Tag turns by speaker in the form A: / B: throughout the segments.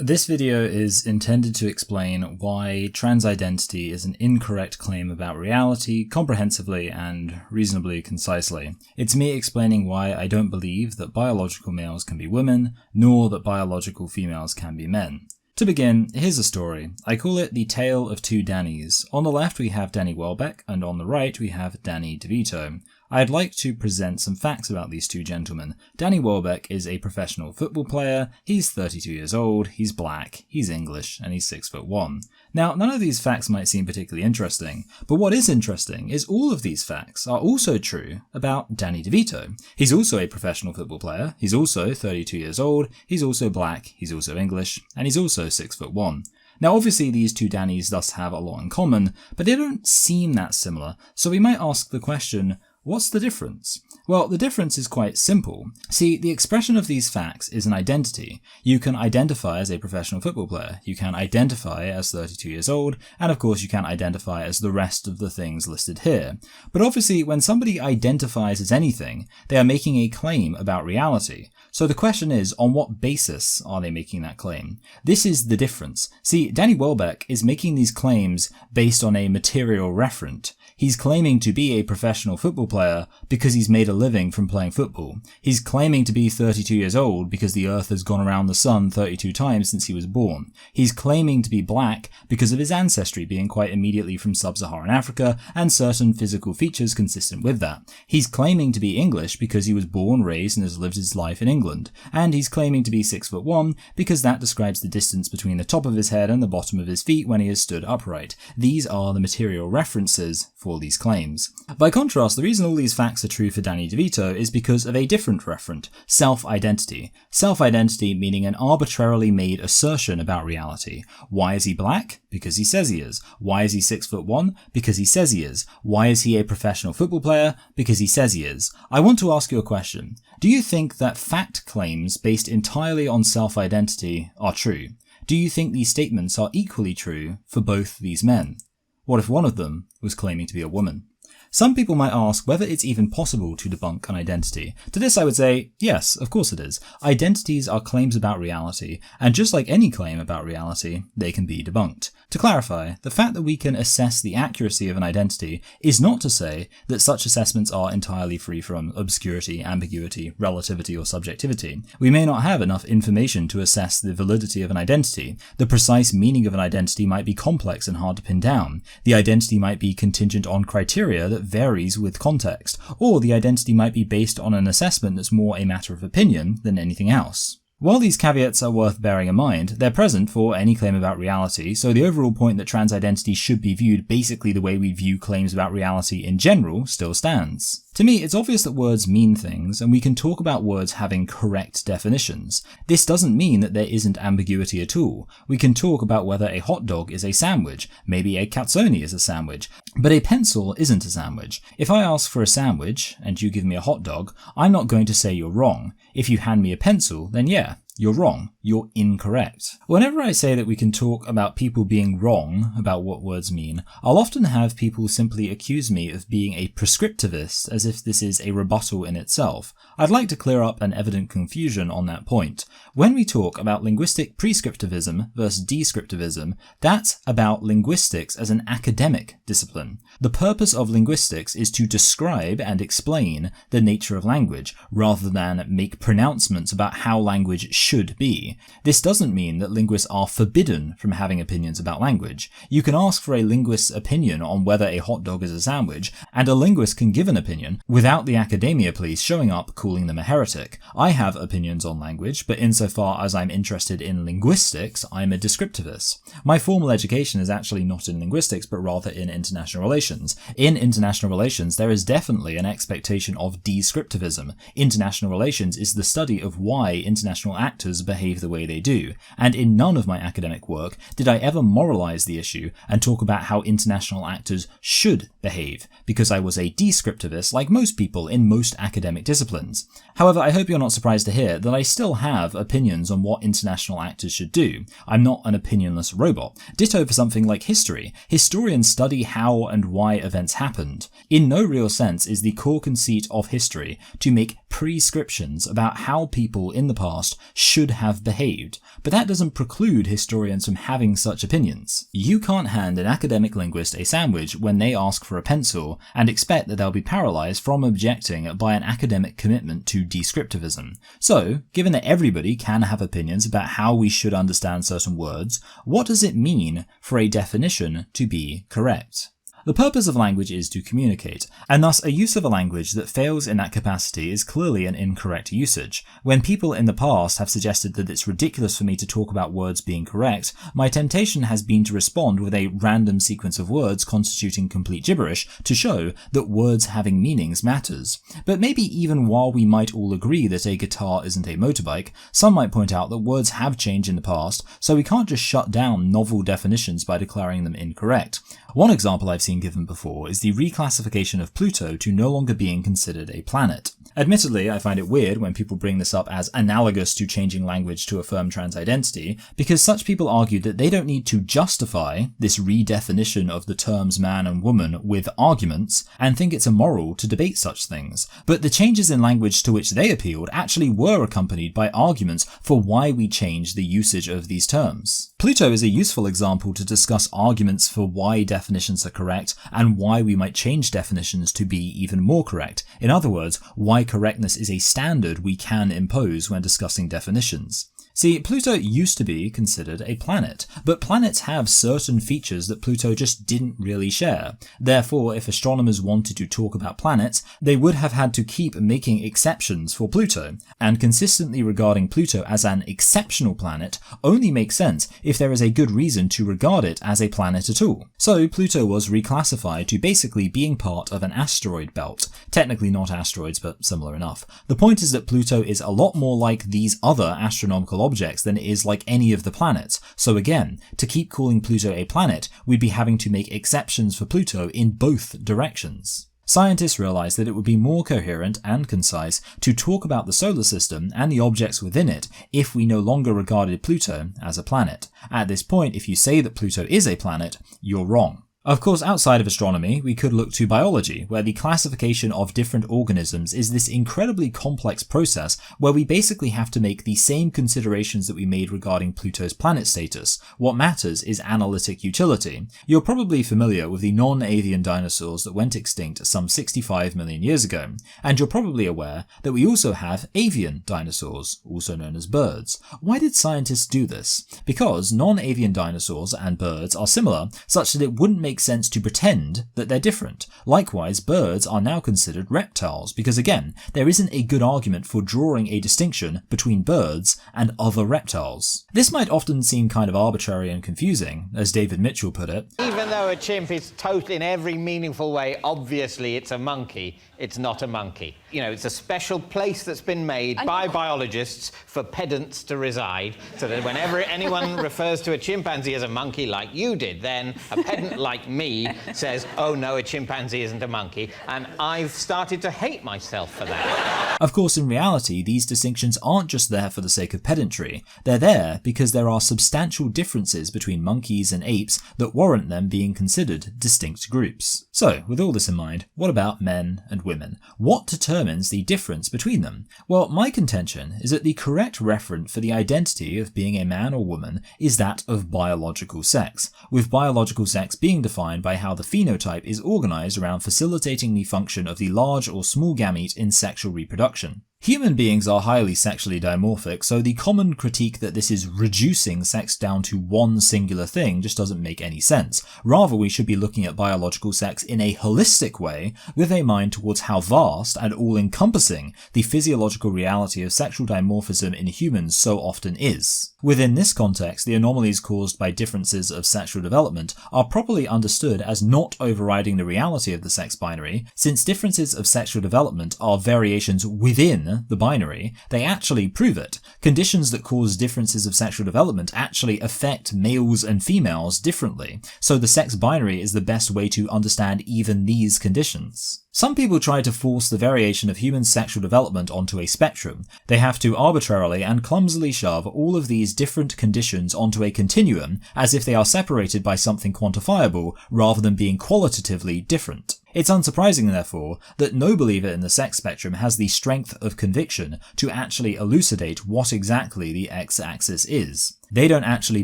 A: This video is intended to explain why trans identity is an incorrect claim about reality comprehensively and reasonably concisely. It's me explaining why I don't believe that biological males can be women, nor that biological females can be men. To begin, here's a story. I call it The Tale of Two Dannys. On the left we have Danny Welbeck, and on the right we have Danny DeVito. I'd like to present some facts about these two gentlemen. Danny Welbeck is a professional football player, he's 32 years old, he's black, he's English, and he's 6'1". Now, none of these facts might seem particularly interesting, but what is interesting is all of these facts are also true about Danny DeVito. He's also a professional football player, he's also 32 years old, he's also black, he's also English, and he's also 6'1". Now obviously these two Dannys thus have a lot in common, but they don't seem that similar, so we might ask the question, what's the difference? Well, the difference is quite simple. See, the expression of these facts is an identity. You can identify as a professional football player, you can identify as 32 years old, and of course you can identify as the rest of the things listed here. But obviously when somebody identifies as anything, they are making a claim about reality. So the question is, on what basis are they making that claim? This is the difference. See, Danny Welbeck is making these claims based on a material referent. He's claiming to be a professional football player because he's made a living from playing football. He's claiming to be 32 years old because the earth has gone around the sun 32 times since he was born. He's claiming to be black because of his ancestry being quite immediately from sub-Saharan Africa and certain physical features consistent with that. He's claiming to be English because he was born, raised, and has lived his life in England. And he's claiming to be 6'1" because that describes the distance between the top of his head and the bottom of his feet when he is stood upright. These are the material references for these claims. By contrast, the reason all these facts are true for Danny DeVito is because of a different referent, self-identity. Self-identity meaning an arbitrarily made assertion about reality. Why is he black? Because he says he is. Why is he 6'1"? Because he says he is. Why is he a professional football player? Because he says he is. I want to ask you a question. Do you think that fact claims based entirely on self-identity are true? Do you think these statements are equally true for both these men? What if one of them was claiming to be a woman? Some people might ask whether it's even possible to debunk an identity. To this I would say, yes, of course it is. Identities are claims about reality, and just like any claim about reality, they can be debunked. To clarify, the fact that we can assess the accuracy of an identity is not to say that such assessments are entirely free from obscurity, ambiguity, relativity, or subjectivity. We may not have enough information to assess the validity of an identity. The precise meaning of an identity might be complex and hard to pin down. The identity might be contingent on criteria that varies with context, or the identity might be based on an assessment that's more a matter of opinion than anything else. While these caveats are worth bearing in mind, they're present for any claim about reality, so the overall point that trans identity should be viewed basically the way we view claims about reality in general still stands. To me, it's obvious that words mean things, and we can talk about words having correct definitions. This doesn't mean that there isn't ambiguity at all. We can talk about whether a hot dog is a sandwich, maybe a calzone is a sandwich, but a pencil isn't a sandwich. If I ask for a sandwich, and you give me a hot dog, I'm not going to say you're wrong. If you hand me a pencil, then yeah, you're wrong. You're incorrect. Whenever I say that we can talk about people being wrong about what words mean, I'll often have people simply accuse me of being a prescriptivist as if this is a rebuttal in itself. I'd like to clear up an evident confusion on that point. When we talk about linguistic prescriptivism versus descriptivism, that's about linguistics as an academic discipline. The purpose of linguistics is to describe and explain the nature of language, rather than make pronouncements about how language should be. This doesn't mean that linguists are forbidden from having opinions about language. You can ask for a linguist's opinion on whether a hot dog is a sandwich, and a linguist can give an opinion without the academia police showing up calling them a heretic. I have opinions on language, but insofar as I'm interested in linguistics, I'm a descriptivist. My formal education is actually not in linguistics, but rather in international relations. In international relations, there is definitely an expectation of descriptivism. International relations is the study of why international actors behave the way they do, and in none of my academic work did I ever moralize the issue and talk about how international actors should behave, because I was a descriptivist like most people in most academic disciplines. However, I hope you're not surprised to hear that I still have opinions on what international actors should do. I'm not an opinionless robot. Ditto for something like history. Historians study how and why events happened. In no real sense is the core conceit of history to make prescriptions about how people in the past should have behaved, but that doesn't preclude historians from having such opinions. You can't hand an academic linguist a sandwich when they ask for a pencil and expect that they'll be paralysed from objecting by an academic commitment to descriptivism. So, given that everybody can have opinions about how we should understand certain words, what does it mean for a definition to be correct? The purpose of language is to communicate, and thus a use of a language that fails in that capacity is clearly an incorrect usage. When people in the past have suggested that it's ridiculous for me to talk about words being correct, my temptation has been to respond with a random sequence of words constituting complete gibberish to show that words having meanings matters. But maybe even while we might all agree that a guitar isn't a motorbike, some might point out that words have changed in the past, so we can't just shut down novel definitions by declaring them incorrect. One example I've seen given before is the reclassification of Pluto to no longer being considered a planet. Admittedly, I find it weird when people bring this up as analogous to changing language to affirm trans identity, because such people argue that they don't need to justify this redefinition of the terms man and woman with arguments, and think it's immoral to debate such things. But the changes in language to which they appealed actually were accompanied by arguments for why we changed the usage of these terms. Pluto is a useful example to discuss arguments for why definitions are correct and why we might change definitions to be even more correct. In other words, why correctness is a standard we can impose when discussing definitions. See, Pluto used to be considered a planet, but planets have certain features that Pluto just didn't really share. Therefore, if astronomers wanted to talk about planets, they would have had to keep making exceptions for Pluto, and consistently regarding Pluto as an exceptional planet only makes sense if there is a good reason to regard it as a planet at all. So Pluto was reclassified to basically being part of an asteroid belt. Technically not asteroids, but similar enough. The point is that Pluto is a lot more like these other astronomical objects than it is like any of the planets. So again, to keep calling Pluto a planet, we'd be having to make exceptions for Pluto in both directions. Scientists realized that it would be more coherent and concise to talk about the solar system and the objects within it if we no longer regarded Pluto as a planet. At this point, if you say that Pluto is a planet, you're wrong. Of course, outside of astronomy, we could look to biology, where the classification of different organisms is this incredibly complex process where we basically have to make the same considerations that we made regarding Pluto's planet status. What matters is analytic utility. You're probably familiar with the non-avian dinosaurs that went extinct some 65 million years ago, and you're probably aware that we also have avian dinosaurs, also known as birds. Why did scientists do this? Because non-avian dinosaurs and birds are similar, such that it wouldn't make sense to pretend that they're different. Likewise, birds are now considered reptiles because, again, there isn't a good argument for drawing a distinction between birds and other reptiles. This might often seem kind of arbitrary and confusing, as David Mitchell put it.
B: Even though a chimp is totally in every meaningful way, obviously it's a monkey, it's not a monkey. You know, it's a special place that's been made by biologists for pedants to reside, so that whenever anyone refers to a chimpanzee as a monkey like you did, then a pedant like me says, oh no, a chimpanzee isn't a monkey, and I've started to hate myself for that.
A: Of course, in reality, these distinctions aren't just there for the sake of pedantry. They're there because there are substantial differences between monkeys and apes that warrant them being considered distinct groups. So, with all this in mind, what about men and women? What determines the difference between them? Well, my contention is that the correct referent for the identity of being a man or woman is that of biological sex, with biological sex being defined by how the phenotype is organized around facilitating the function of the large or small gamete in sexual reproduction. Human beings are highly sexually dimorphic, so the common critique that this is reducing sex down to one singular thing just doesn't make any sense. Rather, we should be looking at biological sex in a holistic way, with a mind towards how vast and all-encompassing the physiological reality of sexual dimorphism in humans so often is. Within this context, the anomalies caused by differences of sexual development are properly understood as not overriding the reality of the sex binary. Since differences of sexual development are variations within the binary, they actually prove it. Conditions that cause differences of sexual development actually affect males and females differently, so the sex binary is the best way to understand even these conditions. Some people try to force the variation of human sexual development onto a spectrum. They have to arbitrarily and clumsily shove all of these different conditions onto a continuum as if they are separated by something quantifiable rather than being qualitatively different. It's unsurprising, therefore, that no believer in the sex spectrum has the strength of conviction to actually elucidate what exactly the x-axis is. They don't actually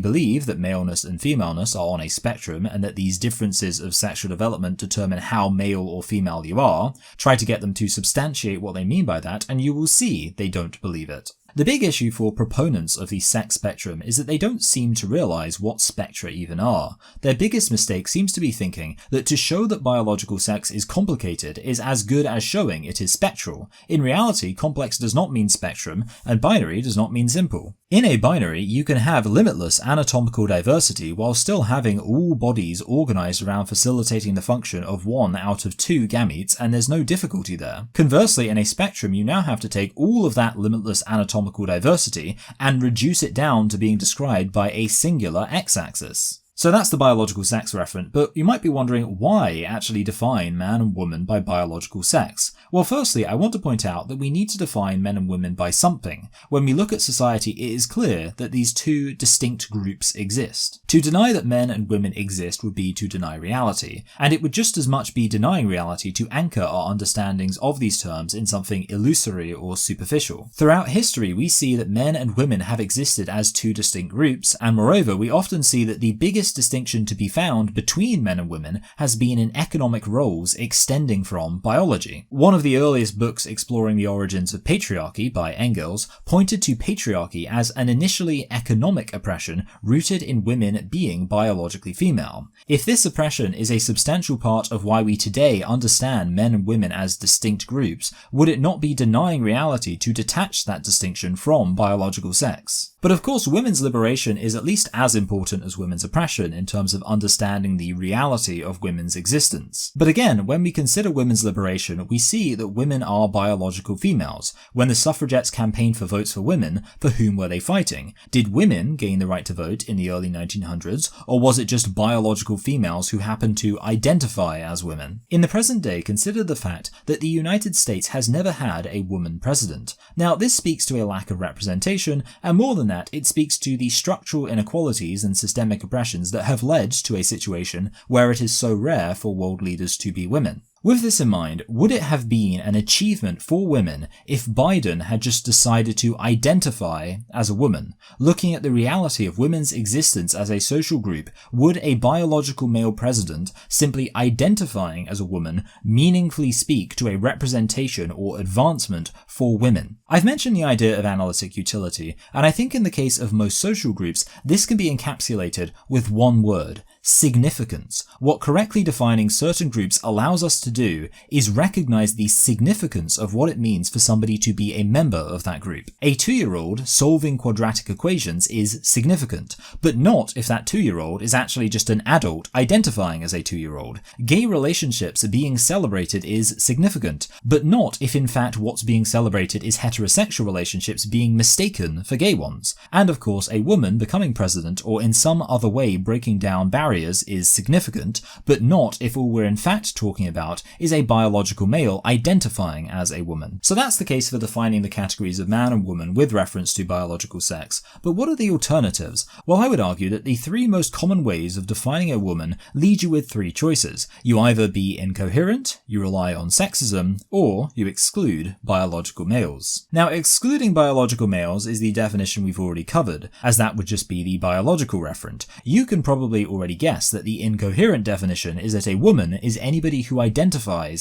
A: believe that maleness and femaleness are on a spectrum and that these differences of sexual development determine how male or female you are. Try to get them to substantiate what they mean by that, and you will see they don't believe it. The big issue for proponents of the sex spectrum is that they don't seem to realize what spectra even are. Their biggest mistake seems to be thinking that to show that biological sex is complicated is as good as showing it is spectral. In reality, complex does not mean spectrum, and binary does not mean simple. In a binary, you can have limitless anatomical diversity while still having all bodies organized around facilitating the function of one out of two gametes, and there's no difficulty there. Conversely, in a spectrum, you now have to take all of that limitless anatomical diversity and reduce it down to being described by a singular x-axis. So that's the biological sex referent, but you might be wondering why actually define man and woman by biological sex. Well, firstly, I want to point out that we need to define men and women by something. When we look at society, it is clear that these two distinct groups exist. To deny that men and women exist would be to deny reality, and it would just as much be denying reality to anchor our understandings of these terms in something illusory or superficial. Throughout history, we see that men and women have existed as two distinct groups, and moreover, we often see that the biggest distinction to be found between men and women has been in economic roles extending from biology. One of the earliest books exploring the origins of patriarchy by Engels pointed to patriarchy as an initially economic oppression rooted in women being biologically female. If this oppression is a substantial part of why we today understand men and women as distinct groups, would it not be denying reality to detach that distinction from biological sex? But of course, women's liberation is at least as important as women's oppression in terms of understanding the reality of women's existence. But again, when we consider women's liberation, we see that women are biological females. When the suffragettes campaigned for votes for women, for whom were they fighting? Did women gain the right to vote in the early 1900s, or was it just biological females who happened to identify as women? In the present day, consider the fact that the United States has never had a woman president. Now, this speaks to a lack of representation, and more than that, it speaks to the structural inequalities and systemic oppressions that have led to a situation where it is so rare for world leaders to be women. With this in mind, would it have been an achievement for women if Biden had just decided to identify as a woman? Looking at the reality of women's existence as a social group, would a biological male president simply identifying as a woman meaningfully speak to a representation or advancement for women? I've mentioned the idea of analytic utility, and I think in the case of most social groups, this can be encapsulated with one word: significance. What correctly defining certain groups allows us to do is recognize the significance of what it means for somebody to be a member of that group. A 2-year-old solving quadratic equations is significant, but not if that 2-year-old is actually just an adult identifying as a 2-year-old. Gay relationships being celebrated is significant, but not if in fact what's being celebrated is heterosexual relationships being mistaken for gay ones. And of course, a woman becoming president or in some other way breaking down barriers is significant, but not if all we're in fact talking about is a biological male identifying as a woman. So that's the case for defining the categories of man and woman with reference to biological sex. But what are the alternatives? Well, I would argue that the 3 most common ways of defining a woman lead you with 3 choices. You either be incoherent, you rely on sexism, or you exclude biological males. Now, excluding biological males is the definition we've already covered, as that would just be the biological referent. You can probably already guess that the incoherent definition is that a woman is anybody who identifies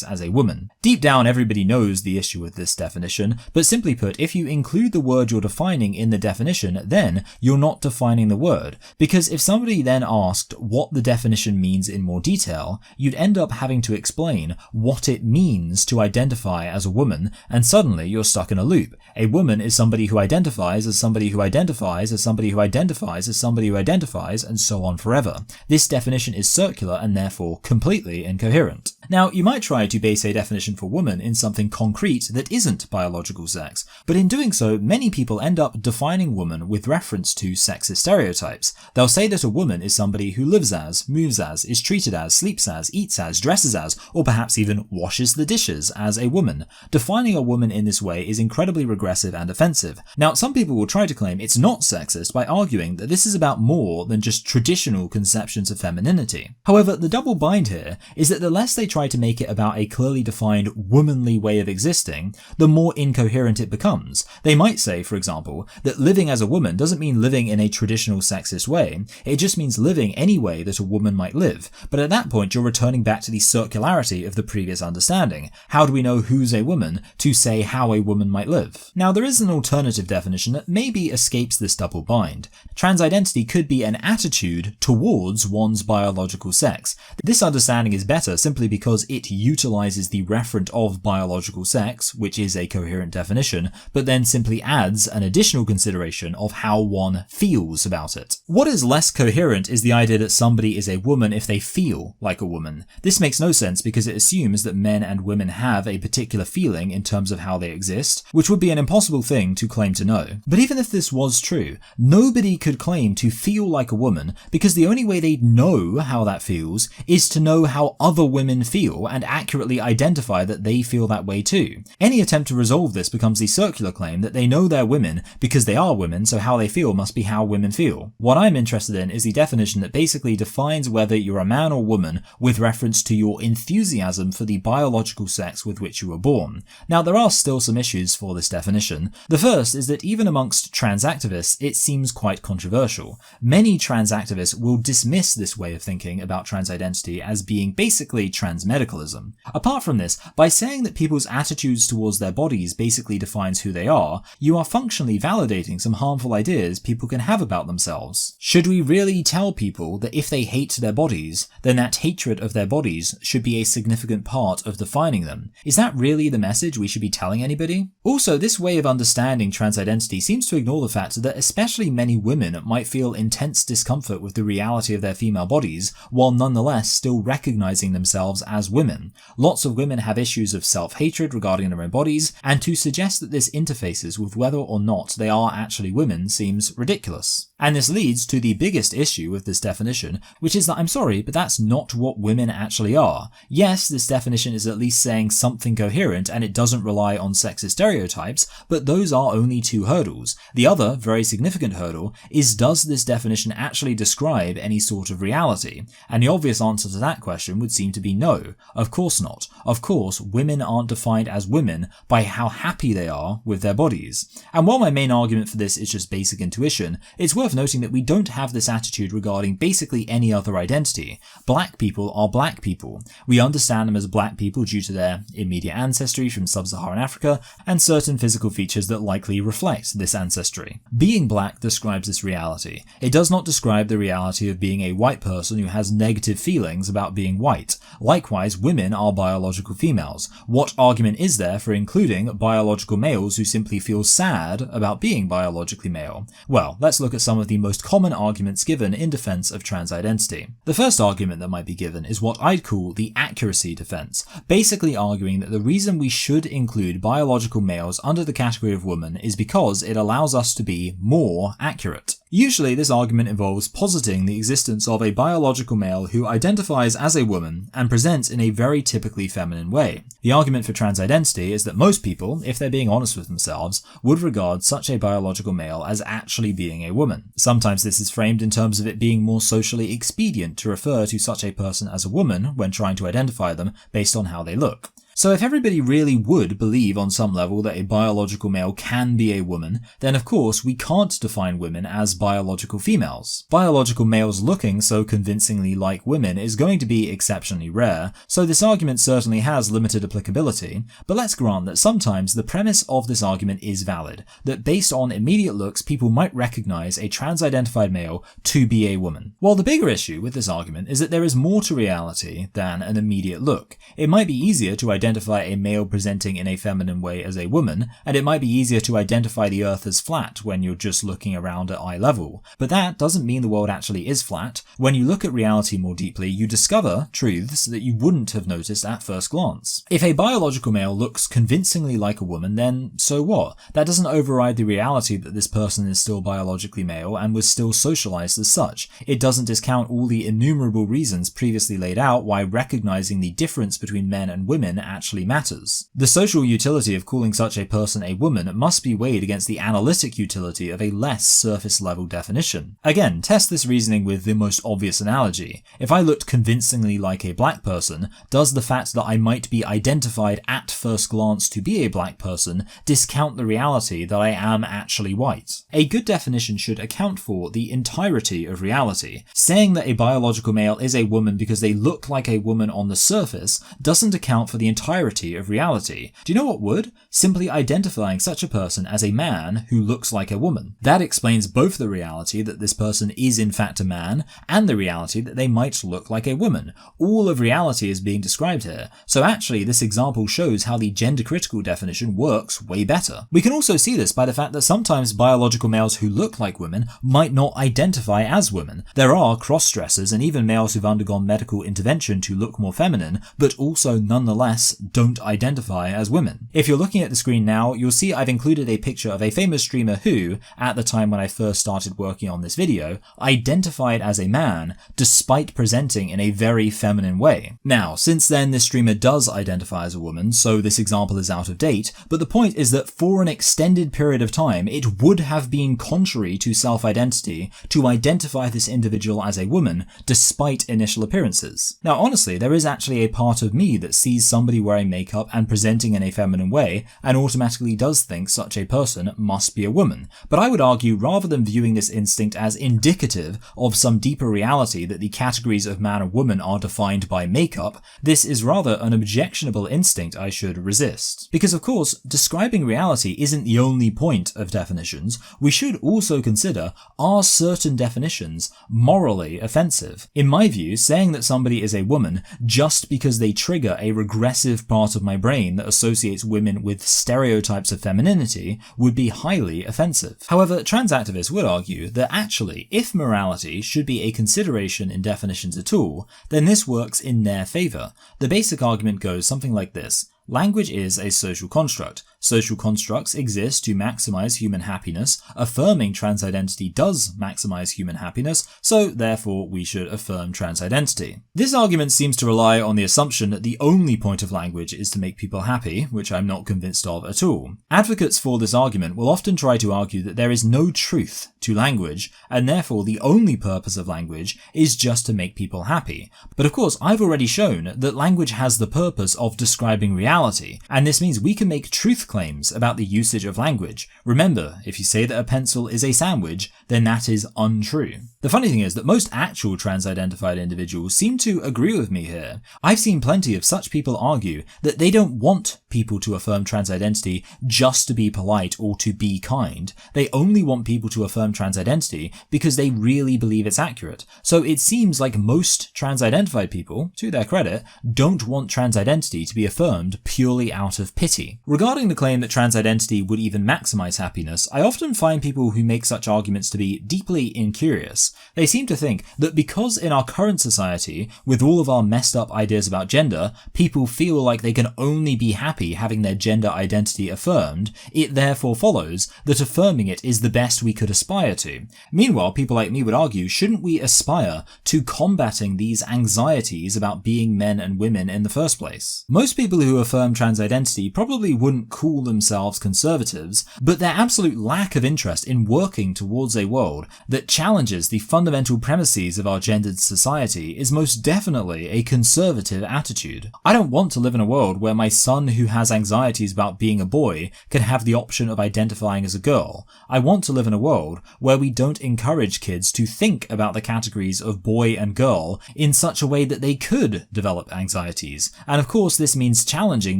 A: as a woman. Deep down, everybody knows the issue with this definition, but simply put, if you include the word you're defining in the definition, then you're not defining the word. Because if somebody then asked what the definition means in more detail, you'd end up having to explain what it means to identify as a woman, and suddenly you're stuck in a loop. A woman is somebody who identifies as somebody who identifies as somebody who identifies as somebody who identifies, and so on forever. This definition is circular and therefore completely incoherent. Now, you might try to base a definition for woman in something concrete that isn't biological sex, but in doing so, many people end up defining woman with reference to sexist stereotypes. They'll say that a woman is somebody who lives as, moves as, is treated as, sleeps as, eats as, dresses as, or perhaps even washes the dishes as a woman. Defining a woman in this way is incredibly regressive and offensive. Now, some people will try to claim it's not sexist by arguing that this is about more than just traditional conceptions notions of femininity. However, the double bind here is that the less they try to make it about a clearly defined womanly way of existing, the more incoherent it becomes. They might say, for example, that living as a woman doesn't mean living in a traditional sexist way, it just means living any way that a woman might live. But at that point, you're returning back to the circularity of the previous understanding. How do we know who's a woman to say how a woman might live? Now, there is an alternative definition that maybe escapes this double bind. Trans identity could be an attitude towards one's biological sex. This understanding is better simply because it utilizes the referent of biological sex, which is a coherent definition, but then simply adds an additional consideration of how one feels about it. What is less coherent is the idea that somebody is a woman if they feel like a woman. This makes no sense because it assumes that men and women have a particular feeling in terms of how they exist, which would be an impossible thing to claim to know. But even if this was true, nobody could claim to feel like a woman because the only way they'd know how that feels is to know how other women feel and accurately identify that they feel that way too. Any attempt to resolve this becomes the circular claim that they know they're women because they are women, so how they feel must be how women feel. What I'm interested in is the definition that basically defines whether you're a man or woman with reference to your enthusiasm for the biological sex with which you were born. Now, there are still some issues for this definition. The first is that even amongst trans activists, it seems quite controversial. Many trans activists will dismiss this way of thinking about trans identity as being basically transmedicalism. Apart from this, by saying that people's attitudes towards their bodies basically defines who they are, you are functionally validating some harmful ideas people can have about themselves. Should we really tell people that if they hate their bodies, then that hatred of their bodies should be a significant part of defining them? Is that really the message we should be telling anybody? Also, this way of understanding trans identity seems to ignore the fact that especially many women might feel intense discomfort with the reality of their female bodies, while nonetheless still recognizing themselves as women. Lots of women have issues of self-hatred regarding their own bodies, and to suggest that this interfaces with whether or not they are actually women seems ridiculous. And this leads to the biggest issue with this definition, which is that I'm sorry, but that's not what women actually are. Yes, this definition is at least saying something coherent and it doesn't rely on sexist stereotypes, but those are only two hurdles. The other, very significant hurdle is, does this definition actually describe any sort of reality? And the obvious answer to that question would seem to be no. Of course not. Of course, women aren't defined as women by how happy they are with their bodies. And while my main argument for this is just basic intuition, it's worth noting that we don't have this attitude regarding basically any other identity. Black people are black people. We understand them as black people due to their immediate ancestry from sub-Saharan Africa and certain physical features that likely reflect this ancestry. Being black describes this reality. It does not describe the reality of being a white person who has negative feelings about being white. Likewise, women are biological females. What argument is there for including biological males who simply feel sad about being biologically male? Well, let's look at some of the most common arguments given in defense of trans identity. The first argument that might be given is what I'd call the accuracy defense, basically arguing that the reason we should include biological males under the category of woman is because it allows us to be more accurate. Usually, this argument involves positing the existence of a biological male who identifies as a woman and presents in a very typically feminine way. The argument for trans identity is that most people, if they're being honest with themselves, would regard such a biological male as actually being a woman. Sometimes this is framed in terms of it being more socially expedient to refer to such a person as a woman when trying to identify them based on how they look. So if everybody really would believe on some level that a biological male can be a woman, then of course we can't define women as biological females. Biological males looking so convincingly like women is going to be exceptionally rare, so this argument certainly has limited applicability, but let's grant that sometimes the premise of this argument is valid, that based on immediate looks people might recognize a trans-identified male to be a woman. While the bigger issue with this argument is that there is more to reality than an immediate look. It might be easier to identify a male presenting in a feminine way as a woman, and it might be easier to identify the earth as flat when you're just looking around at eye level. But that doesn't mean the world actually is flat. When you look at reality more deeply, you discover truths that you wouldn't have noticed at first glance. If a biological male looks convincingly like a woman, then so what? That doesn't override the reality that this person is still biologically male and was still socialized as such. It doesn't discount all the innumerable reasons previously laid out why recognizing the difference between men and women actually matters. The social utility of calling such a person a woman must be weighed against the analytic utility of a less surface-level definition. Again, test this reasoning with the most obvious analogy. If I looked convincingly like a black person, does the fact that I might be identified at first glance to be a black person discount the reality that I am actually white? A good definition should account for the entirety of reality. Saying that a biological male is a woman because they look like a woman on the surface doesn't account for the entirety of reality. Do you know what would? Simply identifying such a person as a man who looks like a woman. That explains both the reality that this person is in fact a man and the reality that they might look like a woman. All of reality is being described here, so actually this example shows how the gender-critical definition works way better. We can also see this by the fact that sometimes biological males who look like women might not identify as women. There are cross-dressers and even males who've undergone medical intervention to look more feminine, but also nonetheless don't identify as women. If you're looking at the screen now, you'll see I've included a picture of a famous streamer who, at the time when I first started working on this video, identified as a man despite presenting in a very feminine way. Now, since then this streamer does identify as a woman, so this example is out of date, but the point is that for an extended period of time it would have been contrary to self-identity to identify this individual as a woman despite initial appearances. Now honestly, there is actually a part of me that sees somebody wearing makeup and presenting in a feminine way and automatically does think such a person must be a woman, but I would argue rather than viewing this instinct as indicative of some deeper reality that the categories of man and woman are defined by makeup, this is rather an objectionable instinct I should resist. Because of course, describing reality isn't the only point of definitions. We should also consider, are certain definitions morally offensive? In my view, saying that somebody is a woman just because they trigger a regressive part of my brain that associates women with stereotypes of femininity would be highly offensive. However, trans activists would argue that actually, if morality should be a consideration in definitions at all, then this works in their favour. The basic argument goes something like this. Language is a social construct. Social constructs exist to maximize human happiness. Affirming trans identity does maximize human happiness, so therefore we should affirm trans identity. This argument seems to rely on the assumption that the only point of language is to make people happy, which I'm not convinced of at all. Advocates for this argument will often try to argue that there is no truth to language, and therefore the only purpose of language is just to make people happy. But of course, I've already shown that language has the purpose of describing reality, and this means we can make truth claims about the usage of language. Remember, if you say that a pencil is a sandwich, then that is untrue. The funny thing is that most actual trans-identified individuals seem to agree with me here. I've seen plenty of such people argue that they don't want people to affirm trans identity just to be polite or to be kind. They only want people to affirm trans identity because they really believe it's accurate. So it seems like most trans-identified people, to their credit, don't want trans identity to be affirmed purely out of pity. Regarding the claim that trans identity would even maximize happiness, I often find people who make such arguments to be deeply incurious. They seem to think that because in our current society, with all of our messed up ideas about gender, people feel like they can only be happy having their gender identity affirmed, it therefore follows that affirming it is the best we could aspire to. Meanwhile, people like me would argue, shouldn't we aspire to combating these anxieties about being men and women in the first place? Most people who affirm trans identity probably wouldn't call themselves conservatives, but their absolute lack of interest in working towards a world that challenges the fundamental premises of our gendered society is most definitely a conservative attitude. I don't want to live in a world where my son who has anxieties about being a boy can have the option of identifying as a girl. I want to live in a world where we don't encourage kids to think about the categories of boy and girl in such a way that they could develop anxieties. And of course this means challenging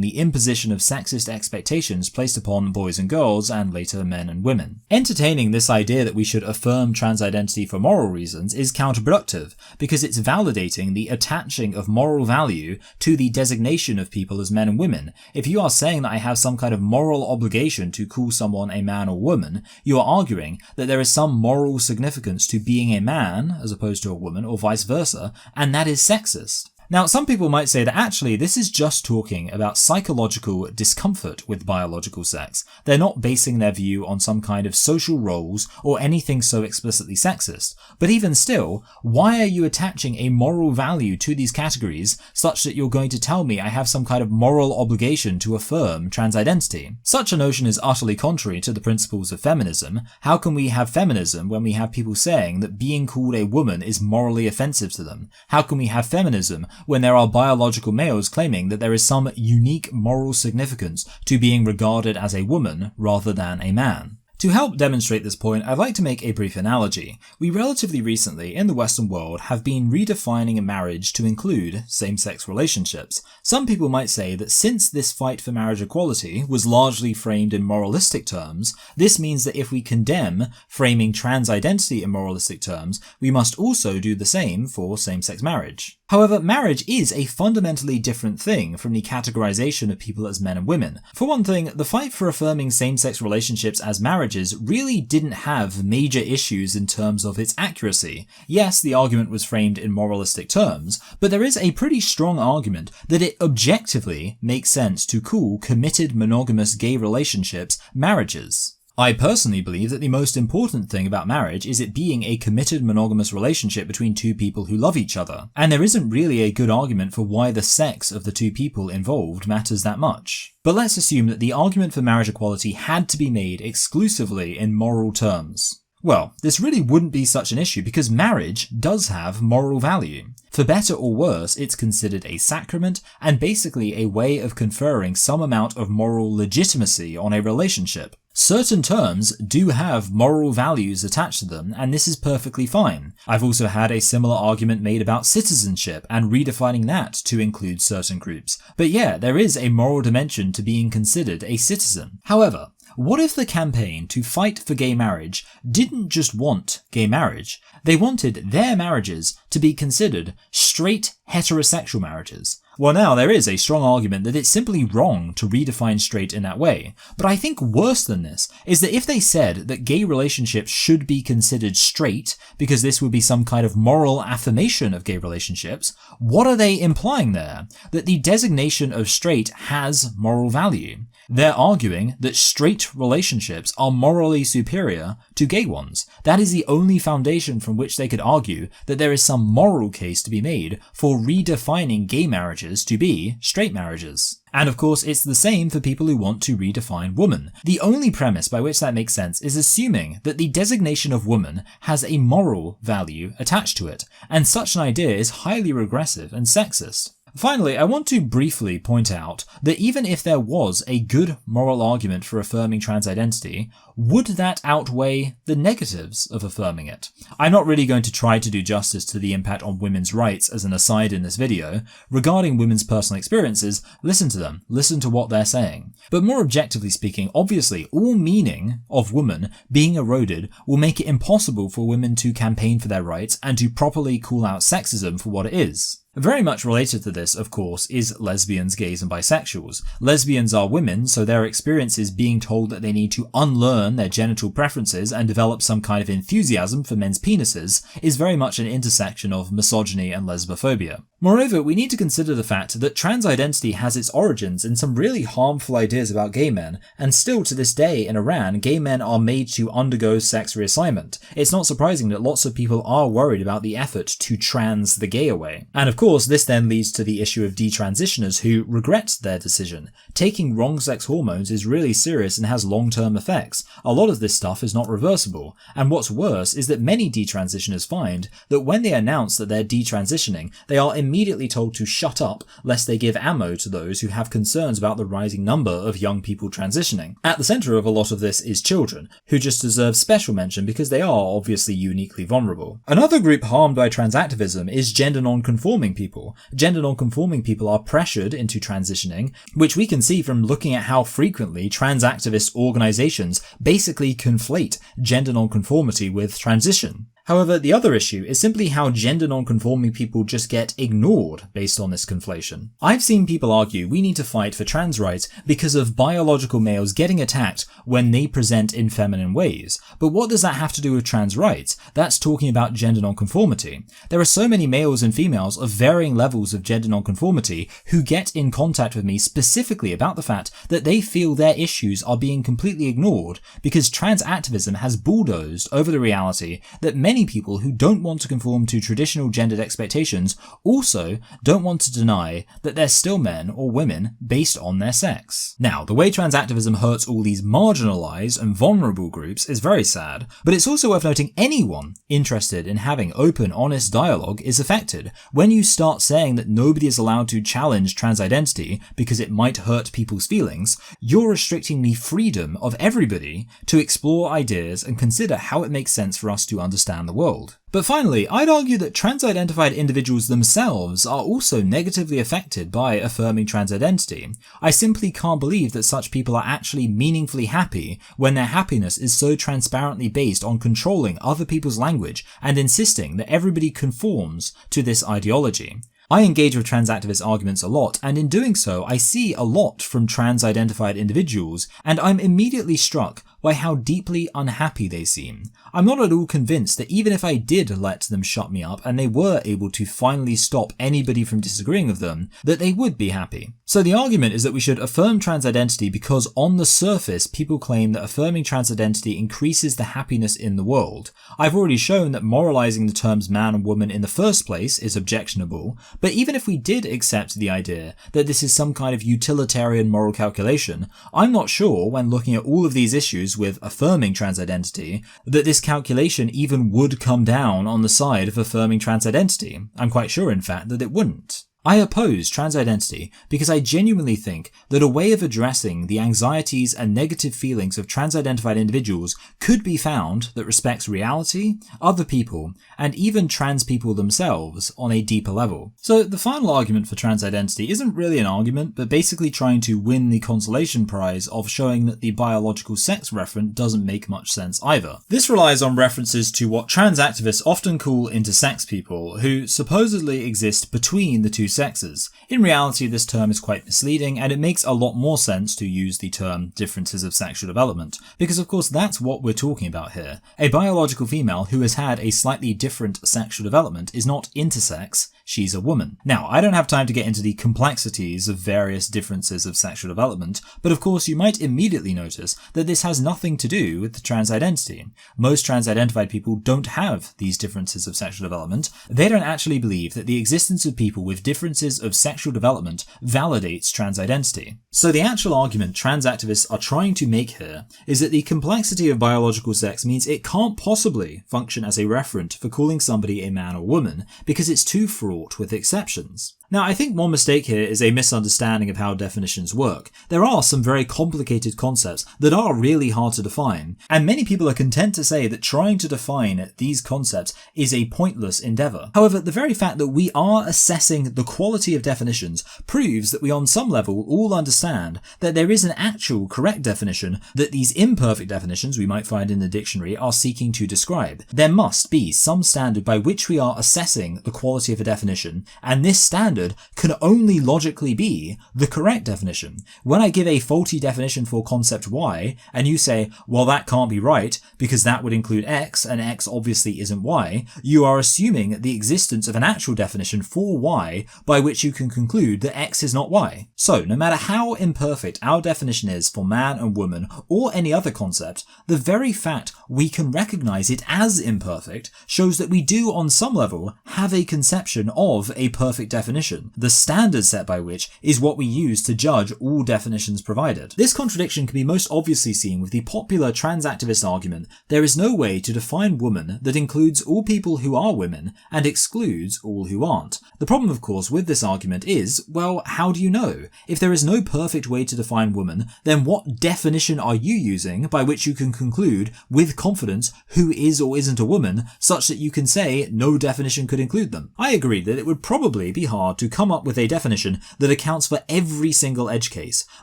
A: the imposition of sexist expectations placed upon boys and girls and later men and women. Entertaining this idea that we should affirm trans identity for moral reasons is counterproductive because it's validating the attaching of moral value to the designation of people as men and women. If you are saying that I have some kind of moral obligation to call someone a man or woman, you are arguing that there is some moral significance to being a man as opposed to a woman or vice versa, and that is sexist. Now, some people might say that actually this is just talking about psychological discomfort with biological sex. They're not basing their view on some kind of social roles or anything so explicitly sexist. But even still, why are you attaching a moral value to these categories such that you're going to tell me I have some kind of moral obligation to affirm trans identity? Such a notion is utterly contrary to the principles of feminism. How can we have feminism when we have people saying that being called a woman is morally offensive to them? How can we have feminism when there are biological males claiming that there is some unique moral significance to being regarded as a woman rather than a man? To help demonstrate this point, I'd like to make a brief analogy. We relatively recently, in the Western world, have been redefining a marriage to include same-sex relationships. Some people might say that since this fight for marriage equality was largely framed in moralistic terms, this means that if we condemn framing trans identity in moralistic terms, we must also do the same for same-sex marriage. However, marriage is a fundamentally different thing from the categorization of people as men and women. For one thing, the fight for affirming same-sex relationships as marriages really didn't have major issues in terms of its accuracy. Yes, the argument was framed in moralistic terms, but there is a pretty strong argument that it objectively makes sense to call committed monogamous gay relationships marriages. I personally believe that the most important thing about marriage is it being a committed monogamous relationship between two people who love each other, and there isn't really a good argument for why the sex of the two people involved matters that much. But let's assume that the argument for marriage equality had to be made exclusively in moral terms. Well, this really wouldn't be such an issue because marriage does have moral value. For better or worse, it's considered a sacrament and basically a way of conferring some amount of moral legitimacy on a relationship. Certain terms do have moral values attached to them, and this is perfectly fine. I've also had a similar argument made about citizenship and redefining that to include certain groups. But yeah, there is a moral dimension to being considered a citizen. However, what if the campaign to fight for gay marriage didn't just want gay marriage? They wanted their marriages to be considered straight heterosexual marriages. Well, now there is a strong argument that it's simply wrong to redefine straight in that way, but I think worse than this is that if they said that gay relationships should be considered straight because this would be some kind of moral affirmation of gay relationships, what are they implying there? That the designation of straight has moral value. They're arguing that straight relationships are morally superior to gay ones. That is the only foundation from which they could argue that there is some moral case to be made for redefining gay marriages to be straight marriages. And of course, it's the same for people who want to redefine woman. The only premise by which that makes sense is assuming that the designation of woman has a moral value attached to it, and such an idea is highly regressive and sexist. Finally, I want to briefly point out that even if there was a good moral argument for affirming trans identity, would that outweigh the negatives of affirming it? I'm not really going to try to do justice to the impact on women's rights as an aside in this video. Regarding women's personal experiences, listen to them, listen to what they're saying. But more objectively speaking, obviously, all meaning of woman being eroded will make it impossible for women to campaign for their rights and to properly call out sexism for what it is. Very much related to this, of course, is lesbians, gays, and bisexuals. Lesbians are women, so their experiences being told that they need to unlearn their genital preferences and develop some kind of enthusiasm for men's penises is very much an intersection of misogyny and lesbophobia. Moreover, we need to consider the fact that trans identity has its origins in some really harmful ideas about gay men, and still to this day in Iran, gay men are made to undergo sex reassignment. It's not surprising that lots of people are worried about the effort to trans the gay away. And of course, this then leads to the issue of detransitioners who regret their decision. Taking wrong sex hormones is really serious and has long-term effects. A lot of this stuff is not reversible, and what's worse is that many detransitioners find that when they announce that they're detransitioning, they are immediately told to shut up lest they give ammo to those who have concerns about the rising number of young people transitioning. At the centre of a lot of this is children, who just deserve special mention because they are obviously uniquely vulnerable. Another group harmed by trans activism is gender non-conforming people. Gender non-conforming people are pressured into transitioning, which we can see from looking at how frequently trans activist organisations basically conflate gender non-conformity with transition. However, the other issue is simply how gender non-conforming people just get ignored based on this conflation. I've seen people argue we need to fight for trans rights because of biological males getting attacked when they present in feminine ways. But what does that have to do with trans rights? That's talking about gender non-conformity. There are so many males and females of varying levels of gender non-conformity who get in contact with me specifically about the fact that they feel their issues are being completely ignored because trans activism has bulldozed over the reality that many people who don't want to conform to traditional gendered expectations also don't want to deny that they're still men or women based on their sex. Now, the way trans activism hurts all these marginalized and vulnerable groups is very sad, but it's also worth noting anyone interested in having open, honest dialogue is affected. When you start saying that nobody is allowed to challenge trans identity because it might hurt people's feelings, you're restricting the freedom of everybody to explore ideas and consider how it makes sense for us to understand the world. But finally, I'd argue that trans-identified individuals themselves are also negatively affected by affirming trans identity. I simply can't believe that such people are actually meaningfully happy when their happiness is so transparently based on controlling other people's language and insisting that everybody conforms to this ideology. I engage with trans activist arguments a lot, and in doing so, I see a lot from trans-identified individuals, and I'm immediately struck by how deeply unhappy they seem. I'm not at all convinced that even if I did let them shut me up and they were able to finally stop anybody from disagreeing with them, that they would be happy. So the argument is that we should affirm trans identity because on the surface people claim that affirming trans identity increases the happiness in the world. I've already shown that moralizing the terms man and woman in the first place is objectionable, but even if we did accept the idea that this is some kind of utilitarian moral calculation, I'm not sure when looking at all of these issues with affirming trans identity that this calculation even would come down on the side of affirming trans identity. I'm quite sure in fact that it wouldn't. I oppose trans identity because I genuinely think that a way of addressing the anxieties and negative feelings of trans-identified individuals could be found that respects reality, other people, and even trans people themselves on a deeper level. So the final argument for trans identity isn't really an argument, but basically trying to win the consolation prize of showing that the biological sex referent doesn't make much sense either. This relies on references to what trans activists often call intersex people, who supposedly exist between the two sexes. In reality, this term is quite misleading, and it makes a lot more sense to use the term differences of sexual development, because of course that's what we're talking about here. A biological female who has had a slightly different sexual development is not intersex, she's a woman. Now, I don't have time to get into the complexities of various differences of sexual development, but of course you might immediately notice that this has nothing to do with the trans identity. Most trans-identified people don't have these differences of sexual development. They don't actually believe that the existence of people with differences of sexual development validates trans identity. So the actual argument trans activists are trying to make here is that the complexity of biological sex means it can't possibly function as a referent for calling somebody a man or woman, because it's too fraught with exceptions. Now, I think one mistake here is a misunderstanding of how definitions work. There are some very complicated concepts that are really hard to define, and many people are content to say that trying to define these concepts is a pointless endeavour. However, the very fact that we are assessing the quality of definitions proves that we on some level all understand that there is an actual correct definition that these imperfect definitions we might find in the dictionary are seeking to describe. There must be some standard by which we are assessing the quality of a definition, and this standard can only logically be the correct definition. When I give a faulty definition for concept Y, and you say, well, that can't be right because that would include X, and X obviously isn't Y, you are assuming the existence of an actual definition for Y by which you can conclude that X is not Y. So, no matter how imperfect our definition is for man and woman or any other concept, the very fact we can recognize it as imperfect shows that we do on some level have a conception of a perfect definition. The standard set by which is what we use to judge all definitions provided. This contradiction can be most obviously seen with the popular trans activist argument there is no way to define woman that includes all people who are women and excludes all who aren't. The problem, of course, with this argument is, well, how do you know? If there is no perfect way to define woman, then what definition are you using by which you can conclude with confidence who is or isn't a woman, such that you can say no definition could include them. I agree that it would probably be hard to come up with a definition that accounts for every single edge case,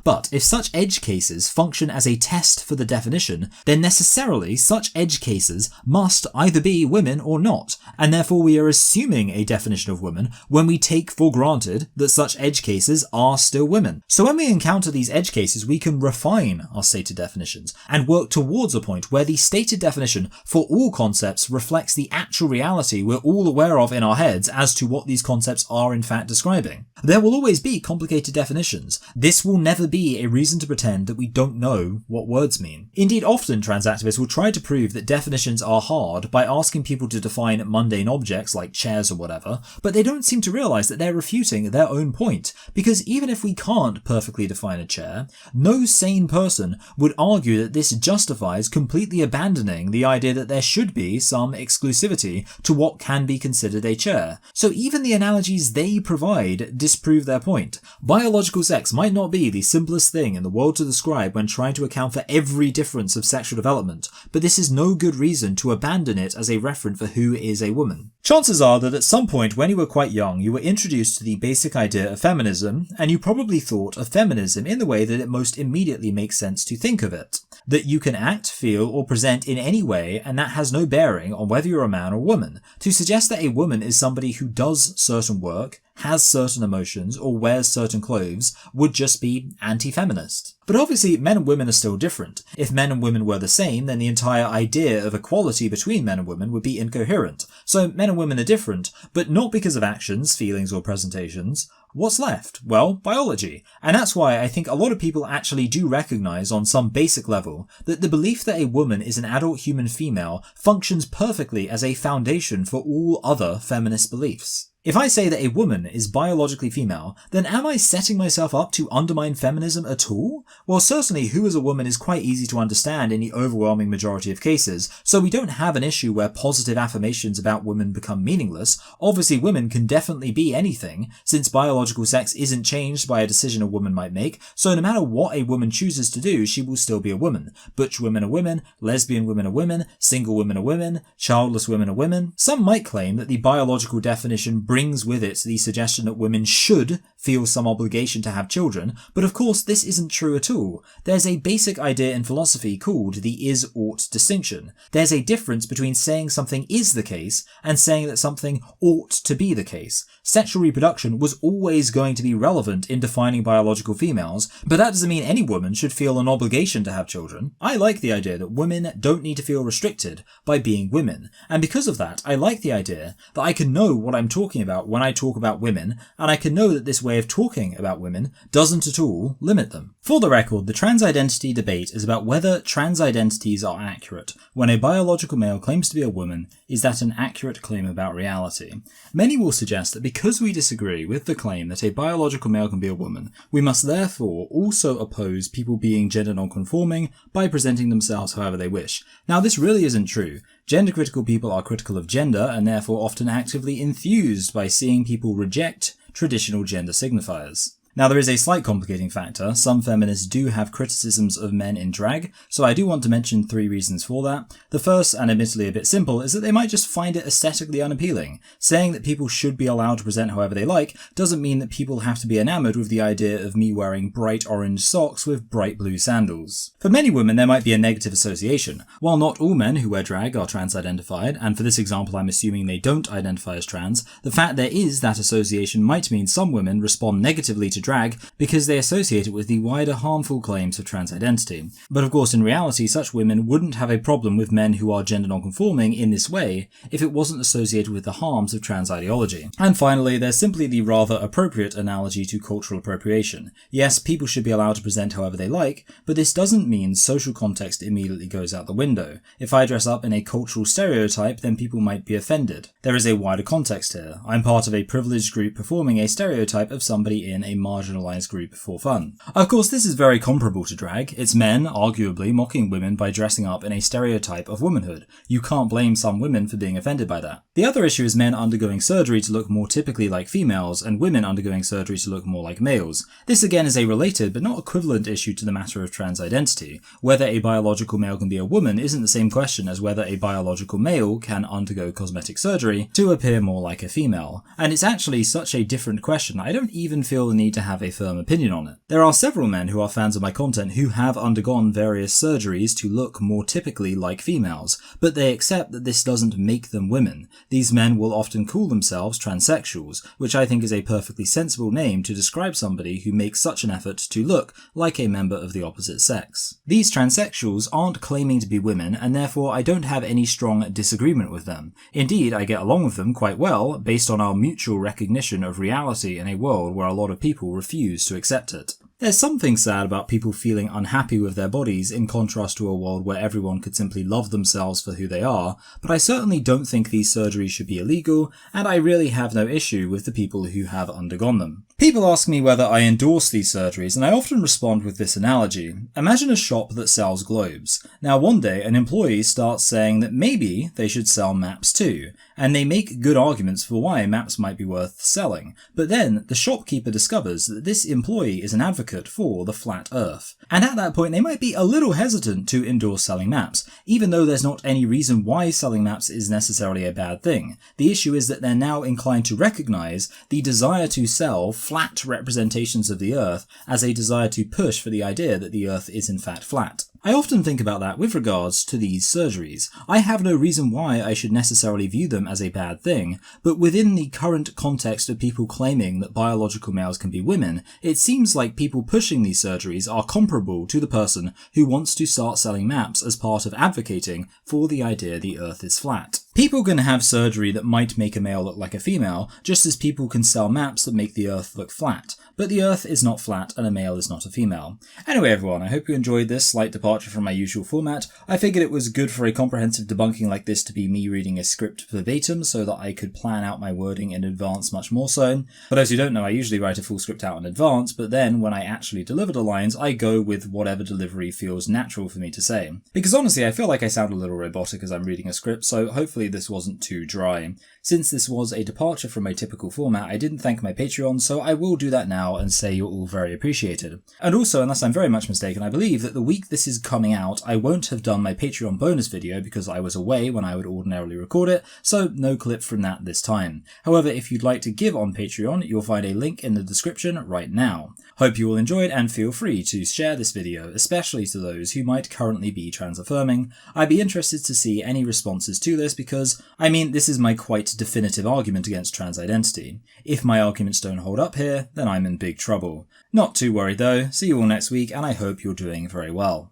A: but if such edge cases function as a test for the definition, then necessarily such edge cases must either be women or not, and therefore we are assuming a definition of women when we take for granted that such edge cases are still women. So when we encounter these edge cases, we can refine our stated definitions and work towards a point where the stated definition for all concepts reflects the actual reality we're all aware of in our heads as to what these concepts are in fact describing. There will always be complicated definitions. This will never be a reason to pretend that we don't know what words mean. Indeed, often trans activists will try to prove that definitions are hard by asking people to define mundane objects like chairs or whatever, but they don't seem to realise that they're refuting their own point, because even if we can't perfectly define a chair, no sane person would argue that this justifies completely abandoning the idea that there should be some exclusivity to what can be considered a chair. So even the analogies they provide disprove their point. Biological sex might not be the simplest thing in the world to describe when trying to account for every difference of sexual development, but this is no good reason to abandon it as a referent for who is a woman. Chances are that at some point when you were quite young, you were introduced to the basic idea of feminism, and you probably thought of feminism in the way that it most immediately makes sense to think of it. That you can act, feel, or present in any way, and that has no bearing on whether you're a man or woman. To suggest that a woman is somebody who does certain work, has certain emotions, or wears certain clothes would just be anti-feminist. But obviously, men and women are still different. If men and women were the same, then the entire idea of equality between men and women would be incoherent. So men and women are different, but not because of actions, feelings, or presentations. What's left? Well, biology. And that's why I think a lot of people actually do recognise on some basic level that the belief that a woman is an adult human female functions perfectly as a foundation for all other feminist beliefs. If I say that a woman is biologically female, then am I setting myself up to undermine feminism at all? Well, certainly who is a woman is quite easy to understand in the overwhelming majority of cases, so we don't have an issue where positive affirmations about women become meaningless. Obviously women can definitely be anything, since biological sex isn't changed by a decision a woman might make, so no matter what a woman chooses to do, she will still be a woman. Butch women are women, lesbian women are women, single women are women, childless women are women. Some might claim that the biological definition brings with it the suggestion that women should feel some obligation to have children, but of course this isn't true at all. There's a basic idea in philosophy called the is-ought distinction. There's a difference between saying something is the case and saying that something ought to be the case. Sexual reproduction was always going to be relevant in defining biological females, but that doesn't mean any woman should feel an obligation to have children. I like the idea that women don't need to feel restricted by being women, and because of that, I like the idea that I can know what I'm talking about when I talk about women, and I can know that this way of talking about women doesn't at all limit them. For the record, the trans identity debate is about whether trans identities are accurate. When a biological male claims to be a woman, is that an accurate claim about reality? Many will suggest that because we disagree with the claim that a biological male can be a woman, we must therefore also oppose people being gender non-conforming by presenting themselves however they wish. Now, this really isn't true. Gender-critical people are critical of gender and therefore often actively enthused by seeing people reject traditional gender signifiers. Now, there is a slight complicating factor. Some feminists do have criticisms of men in drag, so I do want to mention 3 reasons for that. The first, and admittedly a bit simple, is that they might just find it aesthetically unappealing. Saying that people should be allowed to present however they like doesn't mean that people have to be enamoured with the idea of me wearing bright orange socks with bright blue sandals. For many women, there might be a negative association. While not all men who wear drag are trans-identified, and for this example I'm assuming they don't identify as trans, the fact there is that association might mean some women respond negatively to drag because they associate it with the wider harmful claims of trans identity. But of course in reality such women wouldn't have a problem with men who are gender non-conforming in this way if it wasn't associated with the harms of trans ideology. And finally, there's simply the rather appropriate analogy to cultural appropriation. Yes, people should be allowed to present however they like, but this doesn't mean social context immediately goes out the window. If I dress up in a cultural stereotype, then people might be offended. There is a wider context here. I'm part of a privileged group performing a stereotype of somebody in a marginalised group for fun. Of course, this is very comparable to drag. It's men, arguably, mocking women by dressing up in a stereotype of womanhood. You can't blame some women for being offended by that. The other issue is men undergoing surgery to look more typically like females, and women undergoing surgery to look more like males. This again is a related but not equivalent issue to the matter of trans identity. Whether a biological male can be a woman isn't the same question as whether a biological male can undergo cosmetic surgery to appear more like a female. And it's actually such a different question, I don't even feel the need to have a firm opinion on it. There are several men who are fans of my content who have undergone various surgeries to look more typically like females, but they accept that this doesn't make them women. These men will often call themselves transsexuals, which I think is a perfectly sensible name to describe somebody who makes such an effort to look like a member of the opposite sex. These transsexuals aren't claiming to be women, and therefore I don't have any strong disagreement with them. Indeed, I get along with them quite well, based on our mutual recognition of reality in a world where a lot of people refuse to accept it. There's something sad about people feeling unhappy with their bodies in contrast to a world where everyone could simply love themselves for who they are, but I certainly don't think these surgeries should be illegal, and I really have no issue with the people who have undergone them. People ask me whether I endorse these surgeries, and I often respond with this analogy. Imagine a shop that sells globes. Now one day an employee starts saying that maybe they should sell maps too, and they make good arguments for why maps might be worth selling, but then the shopkeeper discovers that this employee is an advocate for the flat earth. And at that point they might be a little hesitant to endorse selling maps, even though there's not any reason why selling maps is necessarily a bad thing. The issue is that they're now inclined to recognise the desire to sell flat representations of the earth as a desire to push for the idea that the earth is in fact flat. I often think about that with regards to these surgeries. I have no reason why I should necessarily view them as a bad thing, but within the current context of people claiming that biological males can be women, it seems like people pushing these surgeries are comparable to the person who wants to start selling maps as part of advocating for the idea the earth is flat. People can have surgery that might make a male look like a female, just as people can sell maps that make the earth look flat. But the earth is not flat and a male is not a female. Anyway everyone, I hope you enjoyed this slight departure from my usual format. I figured it was good for a comprehensive debunking like this to be me reading a script verbatim so that I could plan out my wording in advance much more so. For those who don't know, I usually write a full script out in advance, but then when I actually deliver the lines, I go with whatever delivery feels natural for me to say. Because honestly, I feel like I sound a little robotic as I'm reading a script, so hopefully this wasn't too dry. Since this was a departure from my typical format, I didn't thank my Patreon, so I will do that now and say you're all very appreciated. And also, unless I'm very much mistaken, I believe that the week this is coming out, I won't have done my Patreon bonus video because I was away when I would ordinarily record it, so no clip from that this time. However, if you'd like to give on Patreon, you'll find a link in the description right now. Hope you all enjoyed and feel free to share this video, especially to those who might currently be trans-affirming. I'd be interested to see any responses to this because, I mean, this is my quite definitive argument against trans identity. If my arguments don't hold up here, then I'm in big trouble. Not too worried though, see you all next week and I hope you're doing very well.